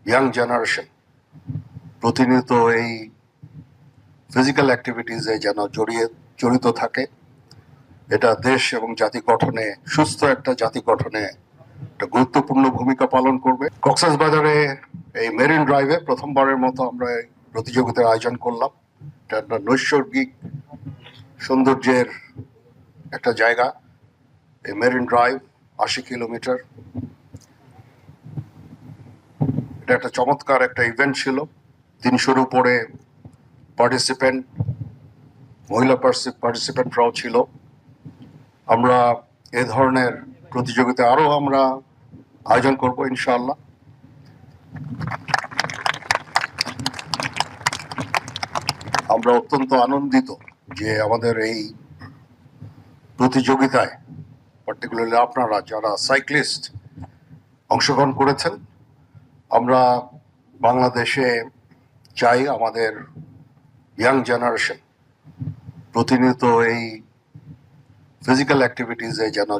Young generation প্রতিনিয়ত এই physical অ্যাক্টিভিটিসে যেন জড়িত থাকে। এটা দেশ এবং জাতি গঠনে, সুস্থ একটা জাতি গঠনে একটা গুরুত্বপূর্ণ ভূমিকা পালন করবে। কক্সবাজারে এই মেরিন ড্রাইভে প্রথমবারের মতো আমরা এই প্রতিযোগিতার আয়োজন করলাম। এটা একটা নৈসর্গিক সৌন্দর্যের একটা জায়গা। এই মেরিন ড্রাইভ ৮০ কিলোমিটার। এটা একটা চমৎকার একটা ইভেন্ট ছিল। ৩০০-র উপরে পার্টিসিপেন্ট, মহিলা পার্টিসিপেন্টরাও ছিল। আমরা এ ধরনের প্রতিযোগিতা আরো আমরা আয়োজন করব ইনশাআল্লাহ। আমরা অত্যন্ত আনন্দিত যে আমাদের এই প্রতিযোগিতায় পার্টিকুলারলি আপনারা যারা সাইক্লিস্ট অংশগ্রহণ করেছেন। আমরা বাংলাদেশে চাই আমাদের ইয়াং জেনারেশন প্রতিনিয়ত এই ফিজিক্যাল অ্যাক্টিভিটিসে যেন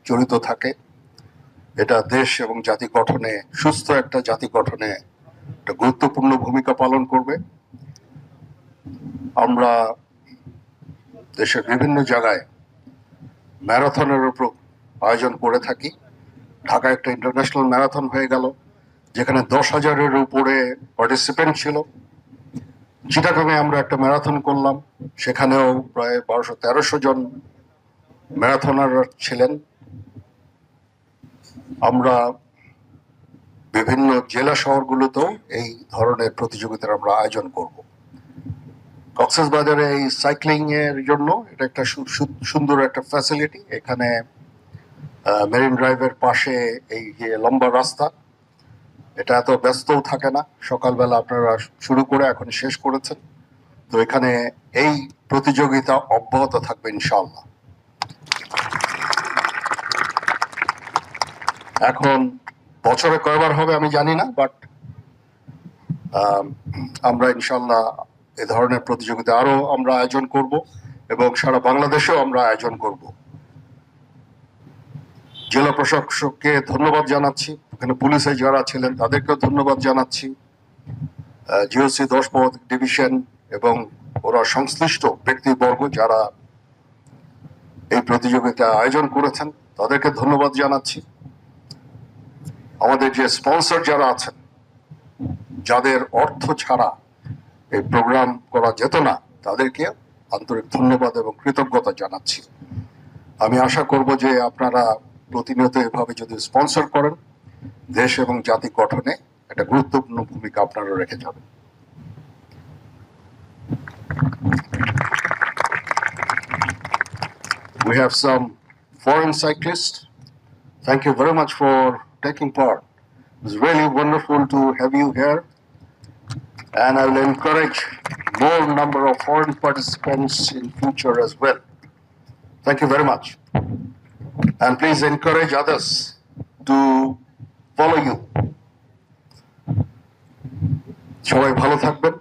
জড়িত থাকে। এটা দেশ এবং জাতি গঠনে, সুস্থ একটা জাতি গঠনে একটা গুরুত্বপূর্ণ ভূমিকা পালন করবে। আমরা দেশের বিভিন্ন জায়গায় ম্যারাথনের উপর আয়োজন করে থাকি। ঢাকা একটা ইন্টারন্যাশনাল ম্যারাথন হয়ে গেল, যেখানে ১০,০০০-এর উপরে পার্টিসিপেন্ট ছিল। চিটাগাংয়ে আমরা একটা ম্যারাথন করলাম, সেখানেও প্রায় ১২০০-১৩০০ জন ম্যারাথনার ছিলেন। আমরা বিভিন্ন জেলা শহরগুলোতেও এই ধরনের প্রতিযোগিতার আমরা আয়োজন করব। কক্সবাজারে এই সাইক্লিং এর জন্য এটা একটা সুন্দর একটা ফ্যাসিলিটি। এখানে মেরিন ড্রাইভের পাশে এই যে লম্বা রাস্তা, এটা এত ব্যস্তও থাকে না। সকালবেলা আপনারা শুরু করে এখন শেষ করেছেন, তো এখানে এই প্রতিযোগিতা অব্যাহত থাকবে ইনশাআল্লাহ। এখন বছরে কয়বার হবে আমি জানি না, বাট আমরা ইনশাআল্লাহ এ ধরনের প্রতিযোগিতা আরো আমরা আয়োজন করব এবং সারা বাংলাদেশেও আমরা আয়োজন করব। জেলা প্রশাসককে ধন্যবাদ জানাচ্ছি, এখানে পুলিশে যারা ছিলেন তাদেরকেও ধন্যবাদ জানাচ্ছি, জিওসি ১০ পদাতিক ডিভিশন এবং ওরা সংশ্লিষ্ট ব্যক্তিবর্গ যারা এই প্রতিযোগিতা আয়োজন করেছেন তাদেরকে ধন্যবাদ জানাচ্ছি। আমাদের যে স্পন্সর যারা আছেন, যাদের অর্থ ছাড়া এই প্রোগ্রাম করা যেত না, তাদেরকে আন্তরিক ধন্যবাদ এবং কৃতজ্ঞতা জানাচ্ছি। আমি আশা করব যে আপনারা প্রতিনিয়ত এভাবে যদি স্পন্সর করেন, দেশ এবং জাতি গঠনে একটা গুরুত্বপূর্ণ ভূমিকা আপনারা রেখে যাবেন। We have some foreign cyclists. Thank you very much for taking part. It was really wonderful to have you here, and I will encourage more number of foreign participants in future as well. Thank you very much, and please encourage others to follow you. সবাই ভালো থাকবেন।